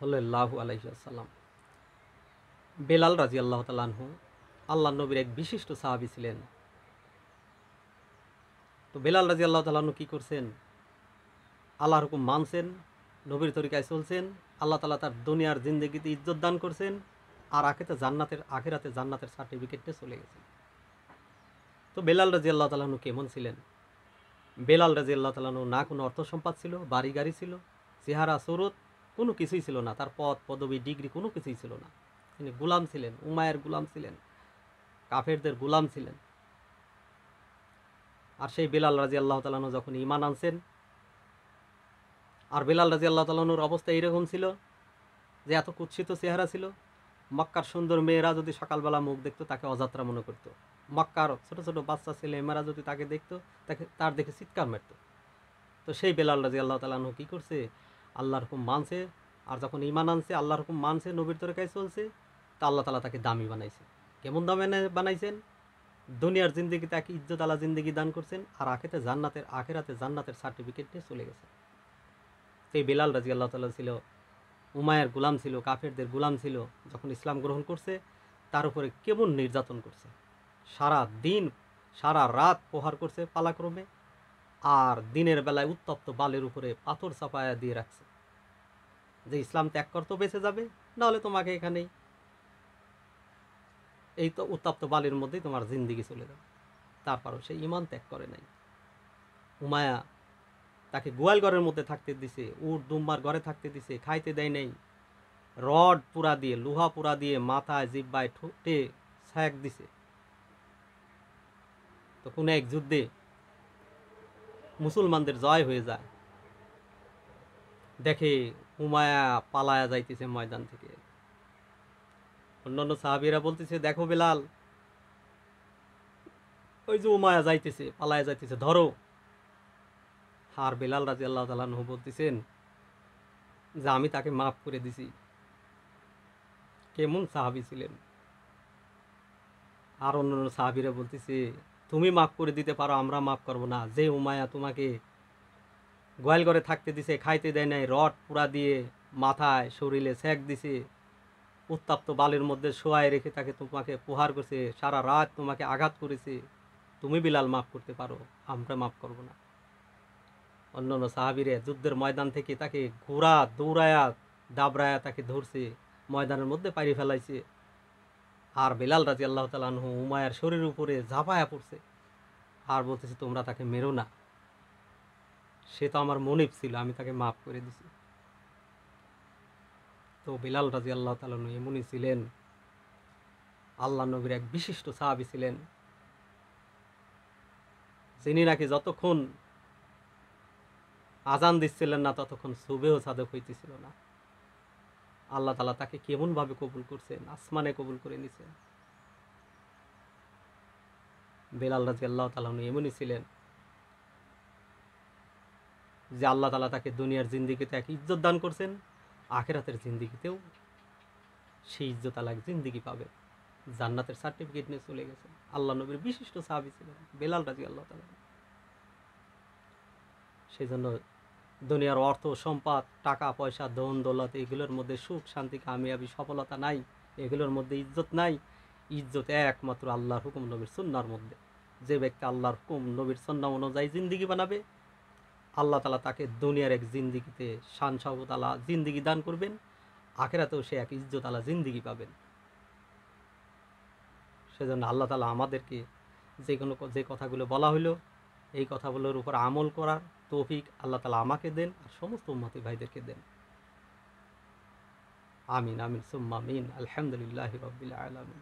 সাল্লাল্লাহু আলাইহি ওয়াসাল্লাম। বেলাল রাদিয়াল্লাহু তাআলা আনহু আল্লাহর নবীর এক বিশিষ্ট সাহাবী ছিলেন। তো বেলাল রাদিয়াল্লাহু তাআলা আনহু কি করছেন? আল্লাহর হুকুম মানছেন, নবীর তরিকায় চলছেন। আল্লাহ তাআলা তার দুনিয়ার জিন্দেগিতে ইজ্জত দান করছেন, আর আখিরাতে জান্নাতের সার্টিফিকেট নিয়ে চলে গেছেন। তো বেলাল রাদিয়াল্লাহু তাআলা আনহু কেমন ছিলেন? বেলাল রাদিয়াল্লাহু তাআলা আনহু না কোনো অর্থ সম্পদ ছিল, বাড়ি গাড়ি ছিল, চেহারা সুরত কোনো কিছুই ছিল না, তার পদ পদবী ডিগ্রি কোনো কিছুই ছিল না। তিনি গোলাম ছিলেন, উমায়ের গোলাম ছিলেন, কাফেরদের গোলাম ছিলেন। আর সেই বেলাল রাদিয়াল্লাহু তাআলা আনহু যখন ঈমান আনছেন, আর বেলাল রাদিয়াল্লাহু তাআলা আনহুর অবস্থা এইরকম ছিল যে এত কুৎসিত চেহারা ছিল, মক্কার সুন্দর মেয়েরা যদি সকালবেলা মুখ দেখতো তাকে অযাত্রা মনে করতো। মক্কার ছোট ছোট বাচ্চা ছেলে মেয়েরা যদি তাকে দেখতো, তার দেখে চিৎকার মারতো। তো সেই বেলাল রাদিয়াল্লাহু তাআলা আনহু কী করছে? আল্লাহর হুকুম মানছে, আর যখন ঈমান আনছে, আল্লাহর হুকুম মানছে, নবীর তরিকায় চলছে, তা আল্লাহ তাআলা তাকে দামি বানাইছে। কেমন দামে বানাইছেন? দুনিয়ার জিন্দেগিতে এক ইজ্জত আলা জিন্দেগি দান করছেন, আর আখিরাতে জান্নাতের সার্টিফিকেট নিয়ে চলে গেছে। সেই বেলাল রাদিয়াল্লাহু তাআলা ছিল উমায়ের গোলাম, ছিল কাফেরদের গোলাম ছিল। যখন ইসলাম গ্রহণ করছে, তার উপরে কেমন নির্যাতন করছে! সারা দিন সারা রাত প্রহার করছে পালাক্রমে, আর দিনের বেলায় উত্তপ্ত বালের উপরে পাথর চাপায়া দিয়ে রাখছে যে ইসলাম ত্যাগ করতে বেঁচে যাবে, নাহলে তোমাকে এখানেই এই তো উত্তপ্ত বালির মধ্যেই তোমার জিন্দিগি চলে যাবে। তারপরও সে ঈমান ত্যাগ করে নাই। উমায়া তাকে গোয়াল ঘরের মধ্যে থাকতে দিছে, উট দুম্বার ঘরে থাকতে দিছে, খাইতে দেয় নাই। রড পুরা দিয়ে, লোহা পুরা দিয়ে মাথায় জিব্বায় ঠুটে ছ্যাঁক দিছে। তো কোনো এক যুদ্ধে মুসলমানদের জয় হয়ে যায়, দেখে উমায়া পালায়া যাইতেছে ময়দান থেকে। অন্যান্য সাহাবীরা বলতেছে, দেখো বেলাল, ওই যে উমায়া যাইতেছে, পালায়া যাইতেছে, ধরো। আর বেলাল রাদিয়াল্লাহু তাআলা আনহু বলতেছেন যে আমি তাকে মাফ করে দিছি। কেমন সাহাবী ছিলেন! আর অন্যান্য সাহাবীরা বলতেছে, তুমি মাফ করে দিতে পারো, আমরা মাফ করব না। যে উমায়া তোমাকে গোয়াল ঘরে থাকতে দিছে, খাইতে দেয় নাই, রড পুরা দিয়ে মাথায় শরীরে ছ্যাঁক দিছে, উত্তপ্ত বালির মধ্যে শোয়ায় রেখে তোমাকে প্রহার করছে, সারা রাত তোমাকে আঘাত করেছে, তুমি বিলাল মাফ করতে পারো, আমরা মাফ করব না। অন্যান্য সাহাবীরা যুদ্ধের ময়দান থেকে তাকে ঘোড়া দৌড়ায়া দাবড়ায়া তাকে ধরছে, ময়দানের মধ্যে পাড়ি ফেলাইছে। আর বেলাল রাদিয়াল্লাহু তাআলা আনহু উমায়ার শরীরের উপরে ঝাঁপায়া পড়ছে, আর বলতেছে, তোমরা তাকে মেরো না, সে তো আমার মনিব ছিল, আমি তাকে মাফ করে দিছি। তো বেলাল রাদিয়াল্লাহু তাআলা আনহু এমনই ছিলেন, আল্লাহ নবীর এক বিশিষ্ট সাহাবী ছিলেন, যিনি নাকি যতক্ষণ আজান দিচ্ছিলেন না ততক্ষণ সুবেহ সাদেক হইতেছিল না। আল্লাহ তাআলা তাকে কেমনভাবে কবুল করছেন, আসমানে কবুল করে নিছেন। বেলাল রাদিয়াল্লাহু তাআলা আনহু এমনই ছিলেন যে আল্লাহ তাআলা তাকে দুনিয়ার জিন্দেগিতে এক ইজ্জত দান করছেন, আখিরাতের জিন্দেগিতেও সেই ইজ্জত আলা জিন্দেগি পাবে, জান্নাতের সার্টিফিকেট নিয়ে চলে গেছেন। আল্লাহ নবীর বিশিষ্ট সাহাবী ছিলেন বেলাল রাদিয়াল্লাহু তাআলা। সেই জন্য দুনিয়ার অর্থ সম্পদ, টাকা পয়সা, ধন দৌলত, এগুলোর মধ্যে সুখ শান্তি কামিয়াবি সফলতা নাই, এগুলোর মধ্যে ইজ্জত নাই। ইজ্জত একমাত্র আল্লাহর হুকুম নবীর সুন্নাহর মধ্যে। যে ব্যক্তি আল্লাহর হুকুম নবীর সুন্নাহ অনুযায়ী জিন্দিগি বানাবে, আল্লাহ তাআলা তাকে দুনিয়ার এক জিন্দিগিতে শান শওকত আলা জিন্দিগি দান করবেন, আখিরাতেও সে এক ইজ্জত আলা জিন্দিগি পাবেন। সেজন্য আল্লাহ তাআলা আমাদেরকে যে কথাগুলো বলা হলো, এই কথাগুলোর উপর আমল করার তৌফিক আল্লাহ তাআলা আমাকে দেন, আর সমস্ত উম্মতি ভাইদেরকে দেন। আমিন আমিন সুম্মা আমিন। আলহামদুলিল্লাহি রাব্বিল আলামিন।